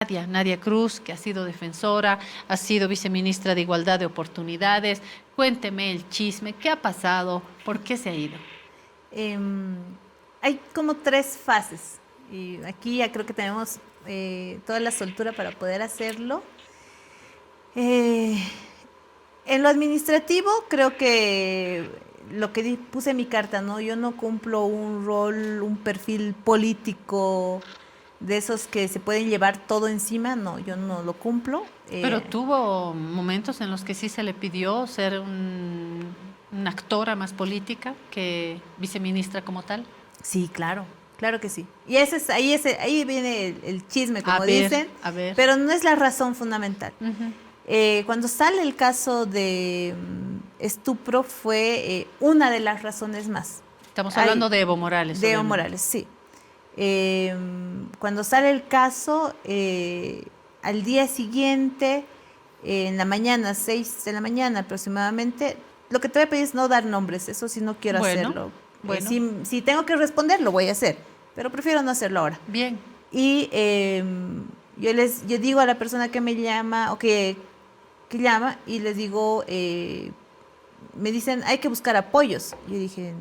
Nadia Cruz, que ha sido defensora, ha sido viceministra de Igualdad de Oportunidades. Cuénteme el chisme, ¿qué ha pasado? ¿Por qué se ha ido? Em, Hay como tres fases y aquí ya creo que tenemos toda la soltura para poder hacerlo. Eh, en lo administrativo creo que lo que puse en mi carta, ¿no? Yo no cumplo un rol, un perfil político de esos que se pueden llevar todo encima, no, yo no lo cumplo. Pero tuvo momentos en los que sí se le pidió ser una actora más política que viceministra como tal. Sí, claro, claro que sí. Y ahí viene el chisme, A como ver, dicen, a ver. pero no es la razón fundamental. Ujú. Cuando sale el caso de estupro fue una de las razones más. Estamos Hay, hablando de Evo Morales, de Evo obviamente. Morales, sí. Cuando sale el caso, al día siguiente, en la mañana, 6 de la mañana aproximadamente, lo que te voy a pedir es no dar nombres, eso sí no quiero Bueno, hacerlo. bueno, Si tengo que responder, lo voy a hacer, pero prefiero no hacerlo ahora. bien. Y yo digo a la persona que me llama o que llama y les digo, me dicen, hay que buscar apoyos. Yo dije,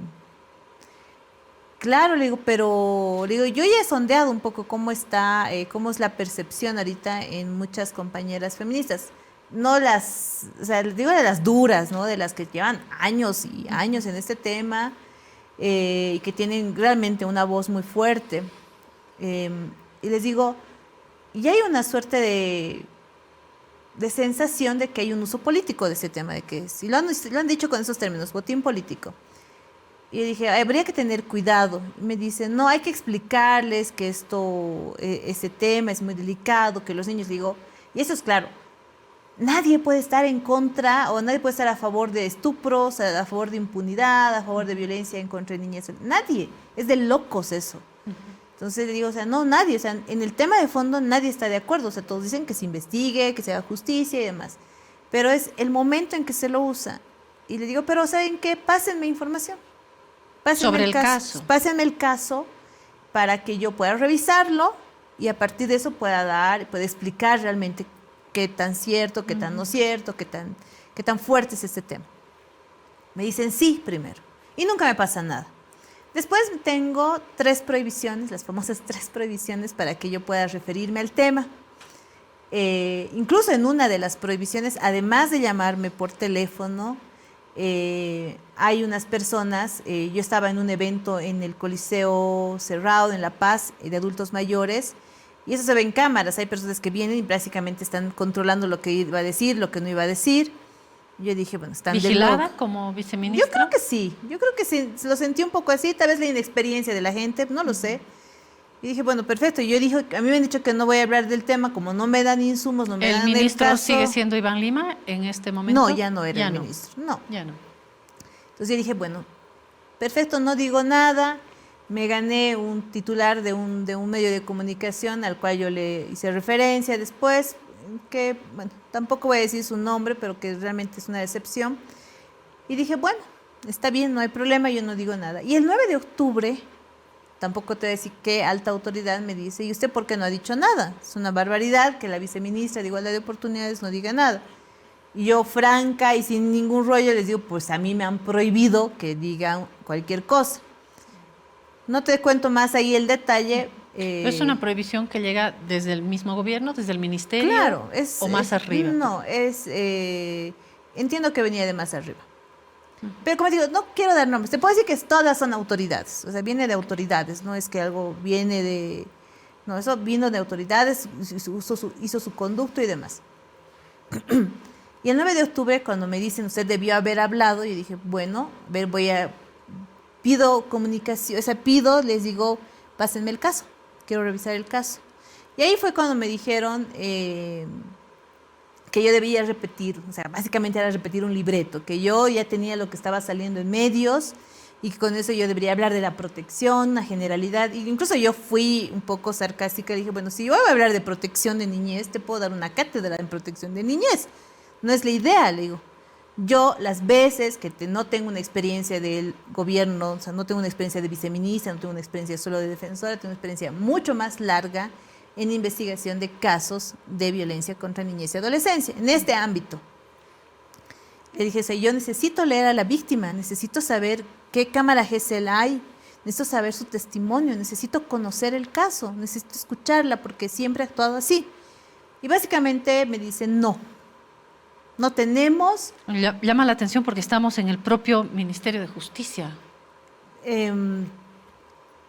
claro, le digo, pero le digo, yo ya he sondeado un poco cómo está, cómo es la percepción ahorita en muchas compañeras feministas. No las, o sea, les digo de las duras, ¿no? De las que llevan años y años en este tema y que tienen realmente una voz muy fuerte. Eh, y les digo, y hay una suerte de sensación de que hay un uso político de ese tema, de que si lo han dicho con esos términos, botín político. Y yo dije, habría que tener cuidado. Y me dicen, no, hay que explicarles que ese tema es muy delicado, que los niños, digo, y eso es claro, nadie puede estar en contra o nadie puede estar a favor de estupros, a favor de impunidad, a favor de violencia en contra de niñas. Nadie, es de locos eso. Entonces le digo, o sea, no, nadie, o sea, en el tema de fondo nadie está de acuerdo, o sea, todos dicen que se investigue, que se haga justicia y demás, pero es el momento en que se lo usa. Y le digo, pero ¿saben qué? Pásenme información, Sobre el caso. pásenme el caso para que yo pueda revisarlo y a partir de eso pueda explicar realmente qué tan cierto, qué tan no cierto, qué tan fuerte es este tema. Me dicen sí primero y nunca me pasa nada. Después tengo 3 prohibiciones, las famosas 3 prohibiciones para que yo pueda referirme al tema. Incluso en una de las prohibiciones, además de llamarme por teléfono, hay unas personas, yo estaba en un evento en el Coliseo Cerrado, en La Paz, de adultos mayores, y eso se ve en cámaras, hay personas que vienen y básicamente están controlando lo que iba a decir, lo que no iba a decir. Yo dije, bueno, están de ¿Vigilada loco. como viceministra? Yo creo que sí, lo sentí un poco así, tal vez la inexperiencia de la gente, no lo sé. Y dije, bueno, perfecto. Y yo dije, a mí me han dicho que no voy a hablar del tema, como no me dan insumos, no me ¿El dan el ministro sigue caso. siendo Iván Lima en este No, momento? ya no era el Ya no, ministro, no. ya no. Entonces yo dije, bueno, perfecto, no digo nada. Me gané un titular de un medio de comunicación al cual yo le hice referencia después, que, bueno, tampoco voy a decir su nombre, pero que realmente es una decepción. Y dije, bueno, está bien, no hay problema, yo no digo nada. Y el 9 de octubre, tampoco te voy a decir qué alta autoridad me dice, ¿y usted por qué no ha dicho nada? Es una barbaridad que la viceministra de Igualdad de Oportunidades no diga nada. Y yo, franca y sin ningún rollo, les digo, pues a mí me han prohibido que digan cualquier cosa. No te cuento más ahí el detalle. ¿Es una prohibición que llega desde el mismo gobierno, desde el ministerio Claro, o más arriba? no, entiendo que venía de más arriba. Pero como digo, no quiero dar nombres. Te puedo decir que todas son autoridades. O sea, viene de autoridades. No es que algo viene de... No, eso vino de autoridades, hizo su conducto y demás. Y el 9 de octubre, cuando me dicen, usted debió haber hablado, yo dije, bueno, a ver, pido comunicación, o sea, les digo, pásenme el caso, quiero revisar el caso. Y ahí fue cuando me dijeron que yo debía repetir, o sea, básicamente era repetir un libreto, que yo ya tenía lo que estaba saliendo en medios y que con eso yo debería hablar de la protección, la generalidad. Y incluso yo fui un poco sarcástica, dije, bueno, si yo voy a hablar de protección de niñez, te puedo dar una cátedra en protección de niñez. No es la idea, le digo. Yo las veces que no tengo una experiencia del gobierno, o sea, no tengo una experiencia de viceministra, no tengo una experiencia solo de defensora, tengo una experiencia mucho más larga en investigación de casos de violencia contra niñez y adolescencia, en este ámbito. Le dije, o sea, yo necesito leer a la víctima, necesito saber qué cámara GESEL hay, necesito saber su testimonio, necesito conocer el caso, necesito escucharla porque siempre ha actuado así. Y básicamente me dicen, no tenemos. Llama la atención porque estamos en el propio Ministerio de Justicia.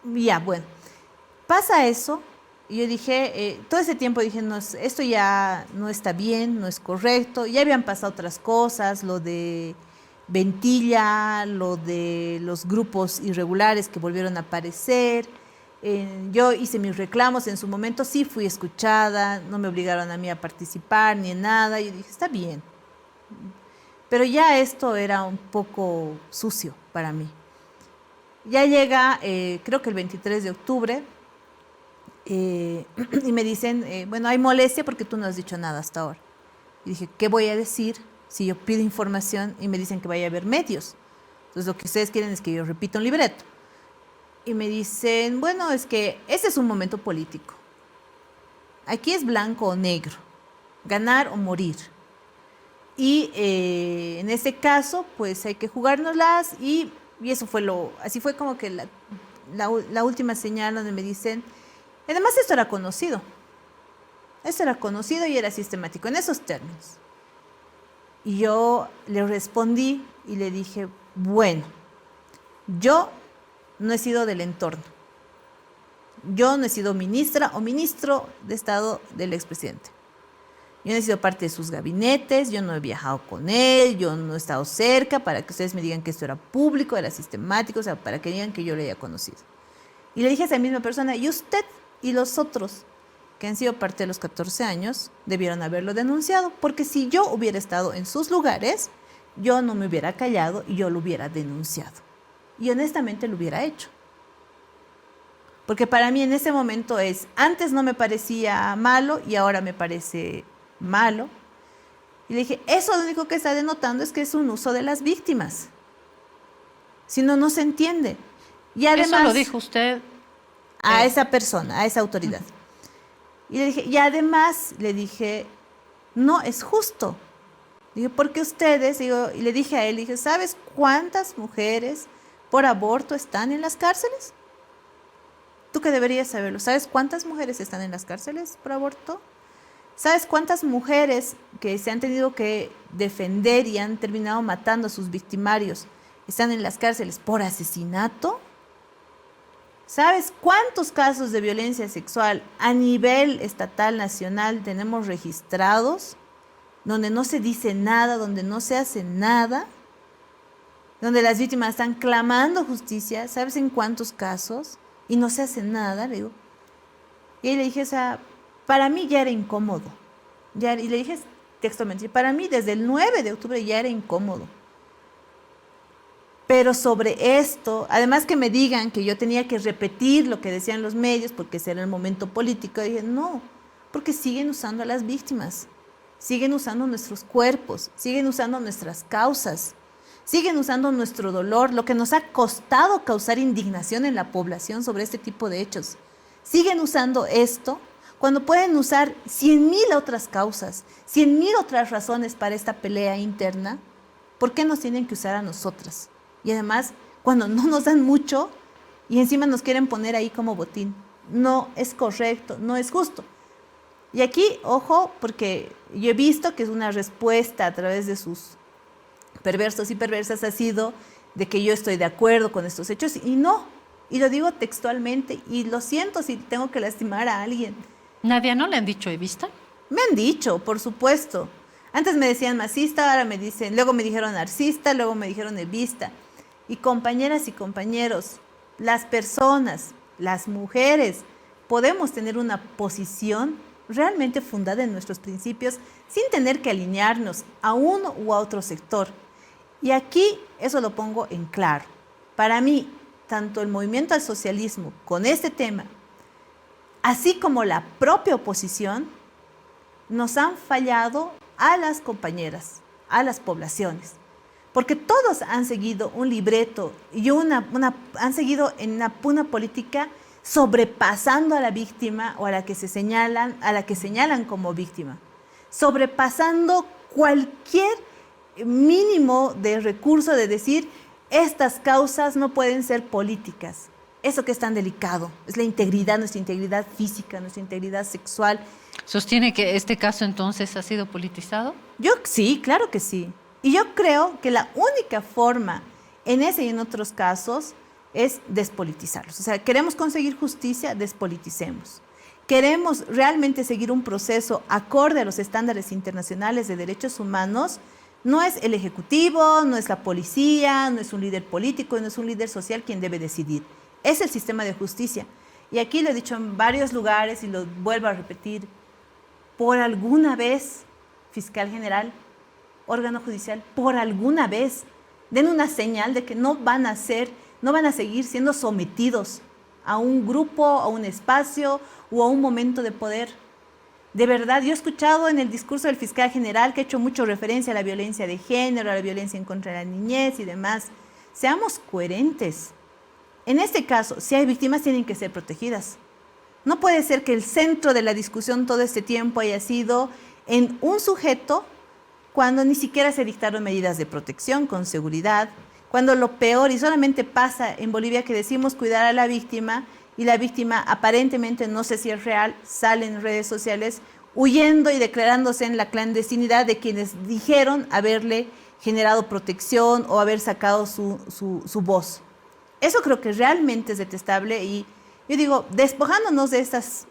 Bueno, pasa eso. Y yo dije, todo ese tiempo dije, no, esto ya no está bien, no es correcto. Ya habían pasado otras cosas, lo de Ventilla, lo de los grupos irregulares que volvieron a aparecer. Yo hice mis reclamos en su momento, sí fui escuchada, no me obligaron a mí a participar ni en nada. Y dije, está bien. Pero ya esto era un poco sucio para mí. Ya llega, creo que el 23 de octubre, y me dicen, bueno, hay molestia porque tú no has dicho nada hasta ahora. Y dije, ¿qué voy a decir si yo pido información y me dicen que vaya a haber medios? Entonces lo que ustedes quieren es que yo repita un libreto. Y me dicen, bueno, es que ese es un momento político. Aquí es blanco o negro, ganar o morir. Y en este caso, pues hay que jugárnoslas y eso fue así fue como que la última señal donde me dicen, además esto era conocido y era sistemático en esos términos. Y yo le respondí y le dije, bueno, yo no he sido del entorno, yo no he sido ministra o ministro de Estado del expresidente. Yo no he sido parte de sus gabinetes, yo no he viajado con él, yo no he estado cerca para que ustedes me digan que esto era público, era sistemático, o sea, para que digan que yo le haya conocido. Y le dije a esa misma persona, y usted y los otros que han sido parte de los 14 años debieron haberlo denunciado, porque si yo hubiera estado en sus lugares, yo no me hubiera callado y yo lo hubiera denunciado. Y honestamente lo hubiera hecho. Porque para mí en ese momento antes no me parecía malo y ahora me parece malo. Y le dije, eso lo único que está denotando es que es un uso de las víctimas. Si no, no se entiende. Y además, eso lo dijo usted a esa persona, a esa autoridad. Y le dije, y además le dije, no es justo. Dije, porque ustedes, y le dije a él, dije, ¿sabes cuántas mujeres por aborto están en las cárceles? Tú que deberías saberlo. ¿Sabes cuántas mujeres están en las cárceles por aborto? ¿Sabes cuántas mujeres que se han tenido que defender y han terminado matando a sus victimarios están en las cárceles por asesinato? ¿Sabes cuántos casos de violencia sexual a nivel estatal, nacional tenemos registrados? Donde no se dice nada, donde no se hace nada, donde las víctimas están clamando justicia. ¿Sabes en cuántos casos? Y no se hace nada, le digo. Y ahí le dije, o sea, para mí ya era incómodo. Y le dije textualmente, para mí desde el 9 de octubre ya era incómodo. Pero sobre esto, además que me digan que yo tenía que repetir lo que decían los medios porque ese era el momento político, dije, no, porque siguen usando a las víctimas, siguen usando nuestros cuerpos, siguen usando nuestras causas, siguen usando nuestro dolor, lo que nos ha costado causar indignación en la población sobre este tipo de hechos. Siguen usando esto cuando pueden usar 100,000 otras causas, 100,000 otras razones para esta pelea interna. ¿Por qué nos tienen que usar a nosotras? Y además, cuando no nos dan mucho y encima nos quieren poner ahí como botín. No es correcto, no es justo. Y aquí, ojo, porque yo he visto que es una respuesta a través de sus perversos y perversas ha sido de que yo estoy de acuerdo con estos hechos y no. Y lo digo textualmente y lo siento si tengo que lastimar a alguien. Nadia, ¿no le han dicho evista? Me han dicho, por supuesto. Antes me decían masista, ahora me dicen, luego me dijeron narcisista, luego me dijeron evista. Y compañeras y compañeros, las personas, las mujeres, podemos tener una posición realmente fundada en nuestros principios sin tener que alinearnos a uno u a otro sector. Y aquí eso lo pongo en claro. Para mí, tanto el movimiento al socialismo con este tema, así como la propia oposición, nos han fallado a las compañeras, a las poblaciones. Porque todos han seguido un libreto y han seguido en una política sobrepasando a la víctima o a la que señalan como víctima, sobrepasando cualquier mínimo de recurso de decir estas causas no pueden ser políticas. Eso que es tan delicado, es la integridad, nuestra integridad física, nuestra integridad sexual. ¿Sostiene que este caso entonces ha sido politizado? Yo sí, claro que sí. Y yo creo que la única forma en ese y en otros casos es despolitizarlos. O sea, queremos conseguir justicia, despoliticemos. Queremos realmente seguir un proceso acorde a los estándares internacionales de derechos humanos. No es el Ejecutivo, no es la policía, no es un líder político, no es un líder social quien debe decidir. Es el sistema de justicia. Y aquí lo he dicho en varios lugares y lo vuelvo a repetir. Por alguna vez, fiscal general, órgano judicial, por alguna vez, den una señal de que no van a seguir siendo sometidos a un grupo, a un espacio o a un momento de poder. De verdad, yo he escuchado en el discurso del fiscal general que ha hecho mucho referencia a la violencia de género, a la violencia en contra de la niñez y demás. Seamos coherentes. En este caso, si hay víctimas, tienen que ser protegidas. No puede ser que el centro de la discusión todo este tiempo haya sido en un sujeto cuando ni siquiera se dictaron medidas de protección con seguridad, cuando lo peor, y solamente pasa en Bolivia que decimos cuidar a la víctima, y la víctima aparentemente, no sé si es real, sale en redes sociales huyendo y declarándose en la clandestinidad de quienes dijeron haberle generado protección o haber sacado su voz. Eso creo que realmente es detestable y yo digo, despojándonos de estas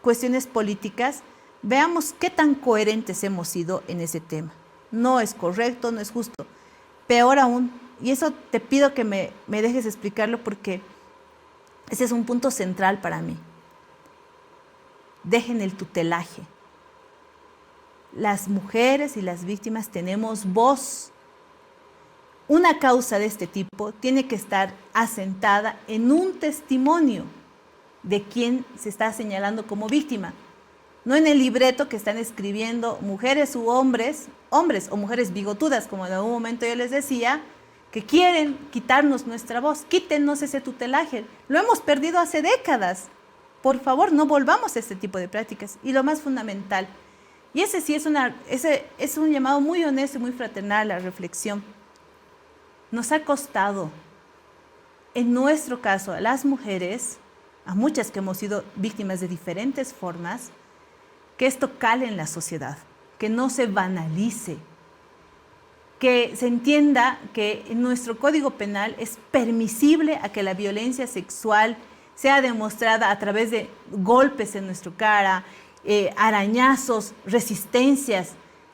cuestiones políticas, veamos qué tan coherentes hemos sido en ese tema. No es correcto, no es justo. Peor aún, y eso te pido que me dejes explicarlo porque ese es un punto central para mí. Dejen el tutelaje. Las mujeres y las víctimas tenemos voz. Una causa de este tipo tiene que estar asentada en un testimonio de quien se está señalando como víctima. No en el libreto que están escribiendo mujeres u hombres o mujeres bigotudas, como en algún momento yo les decía, que quieren quitarnos nuestra voz. Quítenos ese tutelaje. Lo hemos perdido hace décadas. Por favor, no volvamos a este tipo de prácticas. Y lo más fundamental, y ese sí es un llamado muy honesto y muy fraternal a la reflexión. Nos ha costado, en nuestro caso, a las mujeres, a muchas que hemos sido víctimas de diferentes formas, que esto cale en la sociedad, que no se banalice, que se entienda que en nuestro Código Penal es permisible a que la violencia sexual sea demostrada a través de golpes en nuestra cara, arañazos, resistencias.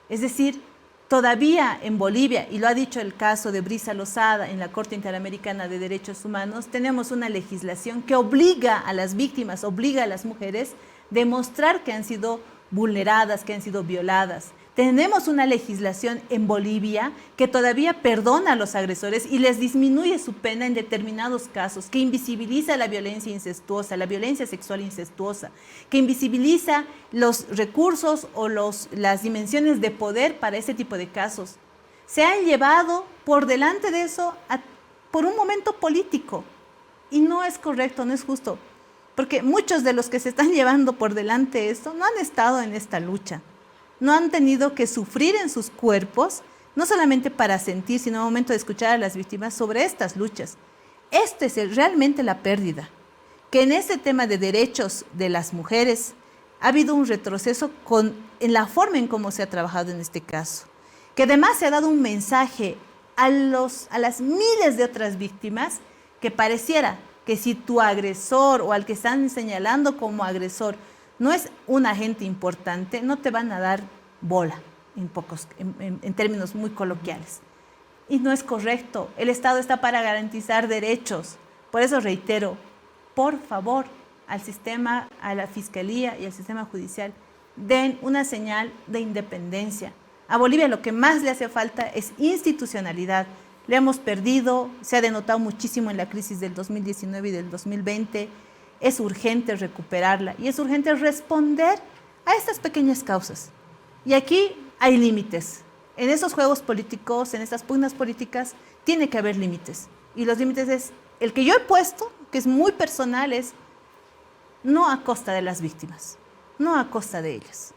Es decir, todavía en Bolivia, y lo ha dicho el caso de Brisa Lozada en la Corte Interamericana de Derechos Humanos, tenemos una legislación que obliga a las víctimas, obliga a las mujeres a demostrar que han sido vulneradas, que han sido violadas. Tenemos una legislación en Bolivia que todavía perdona a los agresores y les disminuye su pena en determinados casos, que invisibiliza la violencia incestuosa, la violencia sexual incestuosa, que invisibiliza los recursos o las dimensiones de poder para ese tipo de casos. Se han llevado por delante de eso por un momento político y no es correcto, no es justo, porque muchos de los que se están llevando por delante esto no han estado en esta lucha. No han tenido que sufrir en sus cuerpos, no solamente para sentir, sino en el momento de escuchar a las víctimas sobre estas luchas. Esta es realmente la pérdida, que en este tema de derechos de las mujeres ha habido un retroceso en la forma en cómo se ha trabajado en este caso, que además se ha dado un mensaje a las miles de otras víctimas que pareciera que si tu agresor o al que están señalando como agresor no es un agente importante, no te van a dar bola, en términos muy coloquiales. Y no es correcto. El Estado está para garantizar derechos. Por eso reitero, por favor, al sistema, a la Fiscalía y al sistema judicial, den una señal de independencia. A Bolivia lo que más le hace falta es institucionalidad. Le hemos perdido, se ha denotado muchísimo en la crisis del 2019 y del 2020. Es urgente recuperarla y es urgente responder a estas pequeñas causas. Y aquí hay límites. En esos juegos políticos, en estas pugnas políticas, tiene que haber límites. Y los límites es el que yo he puesto, que es muy personal, es no a costa de las víctimas, no a costa de ellas.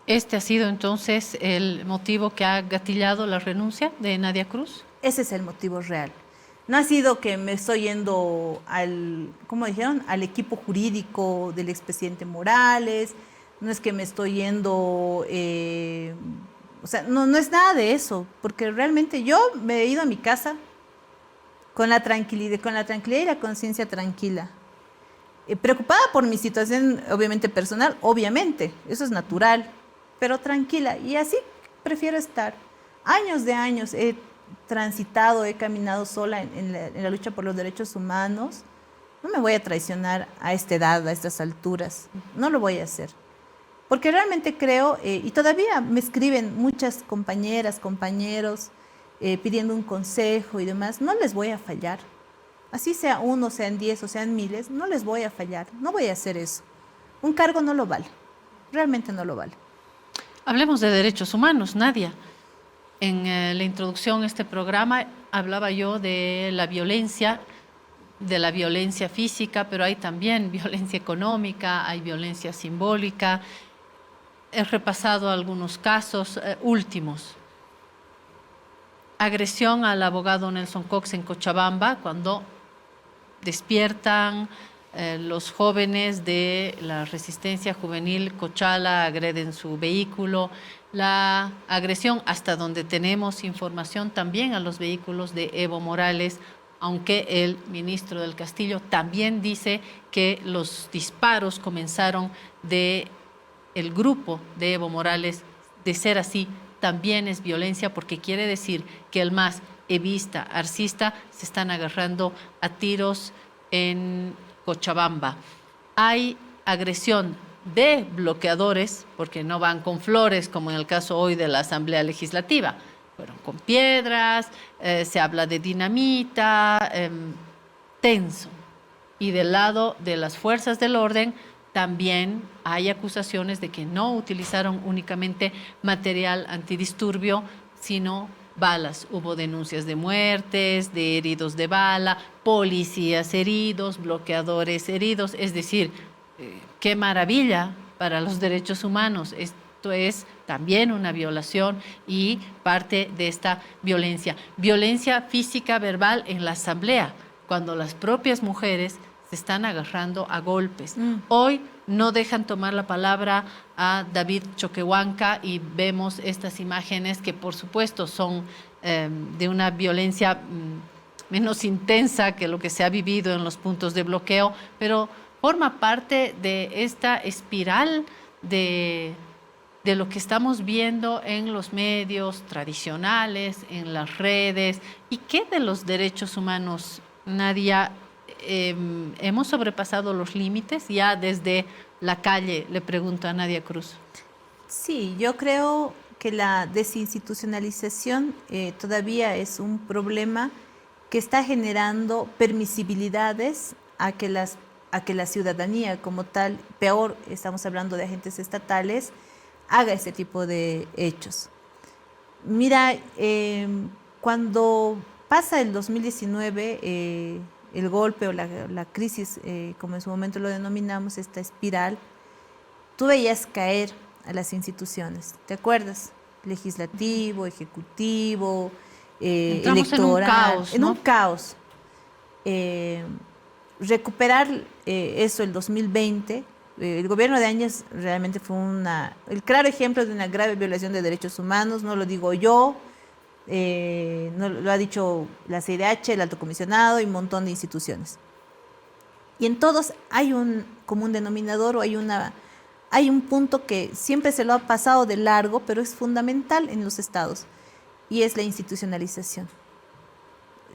¿Este ha sido entonces el motivo que ha gatillado la renuncia de Nadia Cruz? Ese es el motivo real. No ha sido que me estoy yendo al, ¿cómo dijeron?, al equipo jurídico del expresidente Morales, no es que me estoy yendo, o sea, no es nada de eso, porque realmente yo me he ido a mi casa con la tranquilidad y la conciencia tranquila. Preocupada por mi situación, obviamente personal, obviamente, eso es natural, pero tranquila, y así prefiero estar. Años de años he transitado, he caminado sola en la lucha por los derechos humanos. No me voy a traicionar a esta edad, a estas alturas, no lo voy a hacer. Porque realmente creo, y todavía me escriben muchas compañeras, compañeros, pidiendo un consejo y demás, no les voy a fallar. Así sea uno, sean 10 o sean miles, no les voy a fallar, no voy a hacer eso. Un cargo no lo vale, realmente no lo vale. Hablemos de derechos humanos, Nadia. En la introducción a este programa hablaba yo de la violencia física, pero hay también violencia económica, hay violencia simbólica. He repasado algunos casos últimos. Agresión al abogado Nelson Cox en Cochabamba, cuando despiertan los jóvenes de la resistencia juvenil Cochala, agreden su vehículo. La agresión, hasta donde tenemos información, también a los vehículos de Evo Morales, aunque el ministro del Castillo también dice que los disparos comenzaron del grupo de Evo Morales. De ser así, también es violencia, porque quiere decir que el MAS, evista, arcista, se están agarrando a tiros en Cochabamba. Hay agresión de bloqueadores, porque no van con flores, como en el caso hoy de la Asamblea Legislativa. Fueron con piedras, se habla de dinamita, tenso. Y del lado de las fuerzas del orden también hay acusaciones de que no utilizaron únicamente material antidisturbio, sino balas. Hubo denuncias de muertes, de heridos de bala, policías heridos, bloqueadores heridos. Es decir, qué maravilla para los derechos humanos. Esto es también una violación y parte de esta violencia. Violencia física, verbal en la asamblea, cuando las propias mujeres se están agarrando a golpes. Hoy no dejan tomar la palabra a David Choquehuanca y vemos estas imágenes que por supuesto son de una violencia menos intensa que lo que se ha vivido en los puntos de bloqueo, pero forma parte de esta espiral de lo que estamos viendo en los medios tradicionales, en las redes. ¿Y qué de los derechos humanos, Nadia? ¿Hemos sobrepasado los límites? Ya desde la calle le pregunto a Nadia Cruz. Sí, yo creo que la desinstitucionalización todavía es un problema que está generando permisibilidades a que la ciudadanía como tal, peor, estamos hablando de agentes estatales, haga ese tipo de hechos. Mira, cuando pasa el 2019, el golpe o la crisis, como en su momento lo denominamos, esta espiral, tú veías caer a las instituciones, ¿te acuerdas? Legislativo, ejecutivo, electoral. En un caos. Recuperar eso el 2020, el gobierno de Áñez realmente fue el claro ejemplo de una grave violación de derechos humanos, no lo digo yo, no, lo ha dicho la CIDH, el Alto Comisionado y un montón de instituciones. Y en todos hay un común denominador o hay un punto que siempre se lo ha pasado de largo, pero es fundamental en los estados, y es la institucionalización.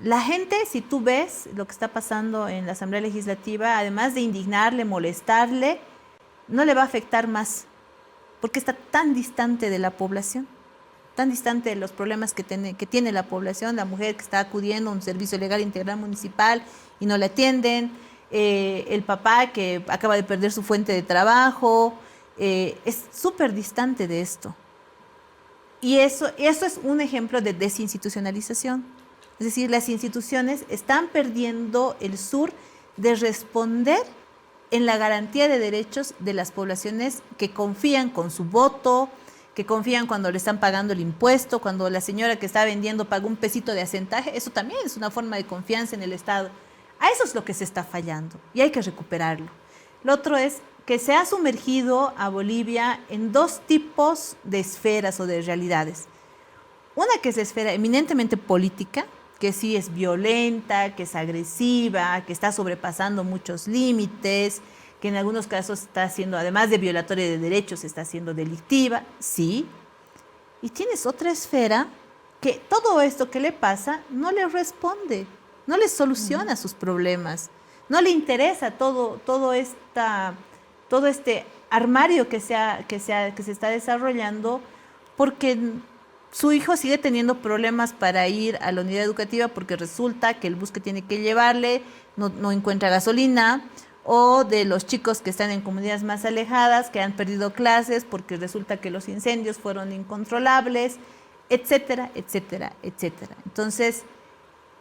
La gente, si tú ves lo que está pasando en la Asamblea Legislativa, además de indignarle, molestarle, no le va a afectar más, porque está tan distante de la población, tan distante de los problemas que tiene la población, la mujer que está acudiendo a un servicio legal integral municipal y no le atienden, el papá que acaba de perder su fuente de trabajo, es súper distante de esto. Y eso es un ejemplo de desinstitucionalización. Es decir, las instituciones están perdiendo el sur de responder en la garantía de derechos de las poblaciones que confían con su voto, que confían cuando le están pagando el impuesto, cuando la señora que está vendiendo paga un pesito de asentaje. Eso también es una forma de confianza en el Estado. A eso es lo que se está fallando y hay que recuperarlo. Lo otro es que se ha sumergido a Bolivia en dos tipos de esferas o de realidades. Una que es la esfera eminentemente política, que sí es violenta, que es agresiva, que está sobrepasando muchos límites, que en algunos casos está siendo, además de violatoria de derechos, está siendo delictiva, sí. Y tienes otra esfera que todo esto que le pasa no le responde, no le soluciona sus problemas, no le interesa todo este armario que se está desarrollando, porque su hijo sigue teniendo problemas para ir a la unidad educativa porque resulta que el bus que tiene que llevarle no encuentra gasolina, o de los chicos que están en comunidades más alejadas, que han perdido clases porque resulta que los incendios fueron incontrolables, etcétera, etcétera, etcétera. Entonces,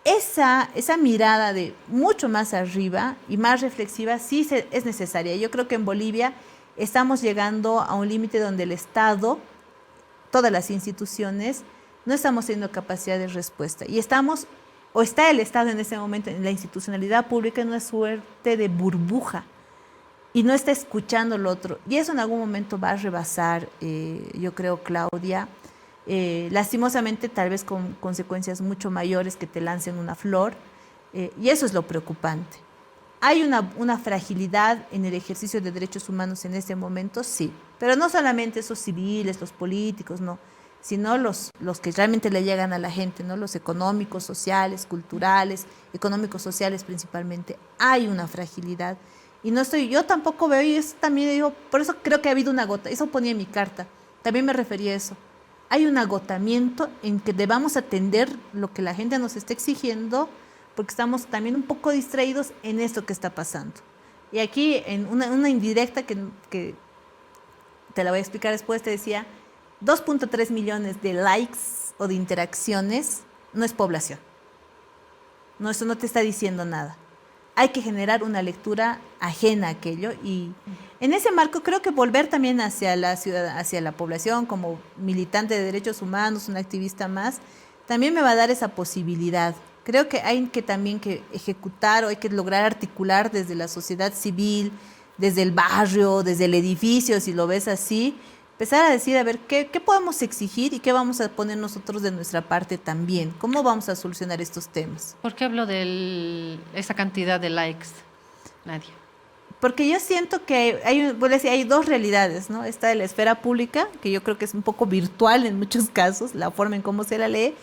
esa mirada de mucho más arriba y más reflexiva sí es necesaria. Yo creo que en Bolivia estamos llegando a un límite donde el Estado, todas las instituciones, no estamos teniendo capacidad de respuesta. Y está el Estado en ese momento, en la institucionalidad pública, en una suerte de burbuja. Y no está escuchando lo otro. Y eso en algún momento va a rebasar, yo creo, Claudia, lastimosamente tal vez con consecuencias mucho mayores que te lancen una flor. Y eso es lo preocupante. ¿Hay una fragilidad en el ejercicio de derechos humanos en este momento? Sí, pero no solamente esos civiles, los políticos, no, sino los que realmente le llegan a la gente, ¿no? Los económicos, sociales, culturales, económicos, sociales principalmente. Hay una fragilidad. Y yo tampoco veo, y eso también digo, por eso creo que ha habido una gota, eso ponía en mi carta, también me refería a eso. Hay un agotamiento en que debamos atender lo que la gente nos está exigiendo, porque estamos también un poco distraídos en esto que está pasando. Y aquí, en una indirecta que te la voy a explicar después, te decía, 2.3 millones de likes o de interacciones no es población. No, eso no te está diciendo nada. Hay que generar una lectura ajena a aquello, y en ese marco creo que volver también hacia la ciudad, hacia la población como militante de derechos humanos, un activista más, también me va a dar esa posibilidad. Creo que hay que también que ejecutar, o hay que lograr articular desde la sociedad civil, desde el barrio, desde el edificio, si lo ves así, empezar a decir, a ver, ¿qué podemos exigir y qué vamos a poner nosotros de nuestra parte también? ¿Cómo vamos a solucionar estos temas? ¿Por qué hablo de esa cantidad de likes, Nadia? Porque yo siento que hay dos realidades, ¿no? Está la esfera pública, que yo creo que es un poco virtual en muchos casos, la forma en cómo se la lee,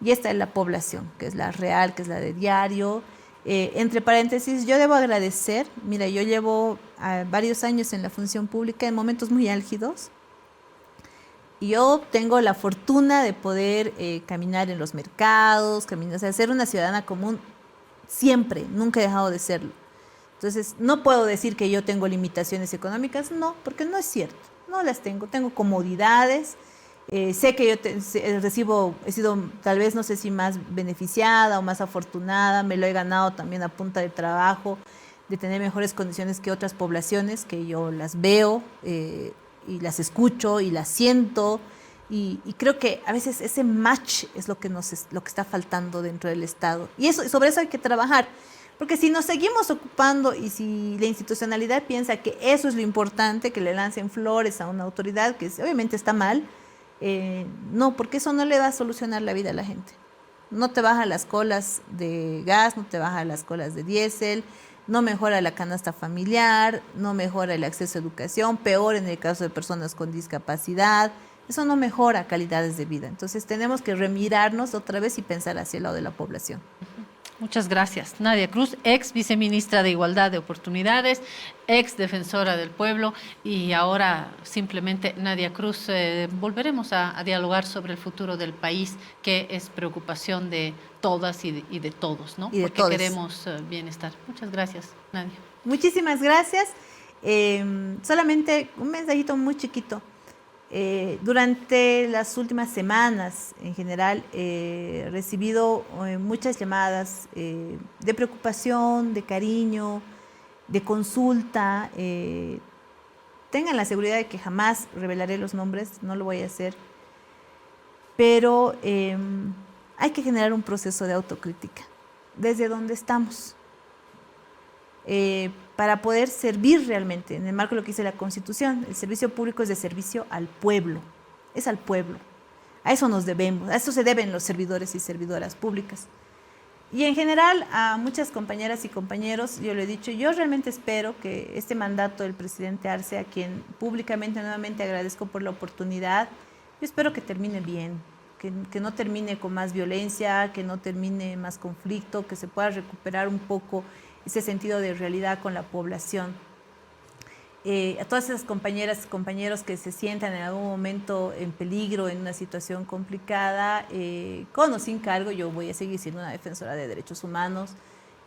y esta es la población, que es la real, que es la de diario. Entre paréntesis, yo debo agradecer, mira, yo llevo varios años en la función pública en momentos muy álgidos, y yo tengo la fortuna de poder caminar en los mercados, o sea, ser una ciudadana común siempre, nunca he dejado de serlo. Entonces, no puedo decir que yo tengo limitaciones económicas, no, porque no es cierto, no las tengo comodidades. Sé que he sido tal vez, no sé si más beneficiada o más afortunada, me lo he ganado también a punta de trabajo, de tener mejores condiciones que otras poblaciones, que yo las veo y las escucho y las siento, y creo que a veces ese match es lo que está faltando dentro del Estado, y sobre eso hay que trabajar. Porque si nos seguimos ocupando y si la institucionalidad piensa que eso es lo importante, que le lancen flores a una autoridad, que obviamente está mal, no, porque eso no le va a solucionar la vida a la gente. No te baja las colas de gas, no te baja las colas de diésel, no mejora la canasta familiar, no mejora el acceso a educación, peor en el caso de personas con discapacidad. Eso no mejora calidades de vida. Entonces tenemos que remirarnos otra vez y pensar hacia el lado de la población. Muchas gracias. Nadia Cruz, ex viceministra de Igualdad de Oportunidades, ex defensora del pueblo, y ahora simplemente Nadia Cruz. Volveremos a dialogar sobre el futuro del país, que es preocupación de todas y de todos, ¿no? Y de porque todos. queremos bienestar. Muchas gracias, Nadia. Muchísimas gracias. Solamente un mensajito muy chiquito. Durante las últimas semanas, en general, he recibido muchas llamadas de preocupación, de cariño, de consulta. Tengan la seguridad de que jamás revelaré los nombres, no lo voy a hacer, pero hay que generar un proceso de autocrítica desde donde estamos para poder servir realmente en el marco de lo que dice la Constitución. El servicio público es de servicio al pueblo, es al pueblo. A eso nos debemos, a eso se deben los servidores y servidoras públicas. Y en general a muchas compañeras y compañeros, yo lo he dicho, yo realmente espero que este mandato del presidente Arce, a quien públicamente nuevamente agradezco por la oportunidad, yo espero que termine bien, que no termine con más violencia, que no termine más conflicto, que se pueda recuperar un poco ese sentido de realidad con la población. A todas esas compañeras y compañeros que se sientan en algún momento en peligro, en una situación complicada, con o sin cargo, yo voy a seguir siendo una defensora de derechos humanos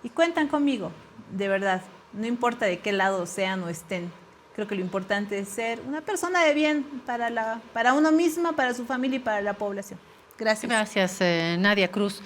y cuentan conmigo, de verdad, no importa de qué lado sean o estén. Creo que lo importante es ser una persona de bien para uno misma, para su familia y para la población. Gracias. Gracias, Nadia Cruz.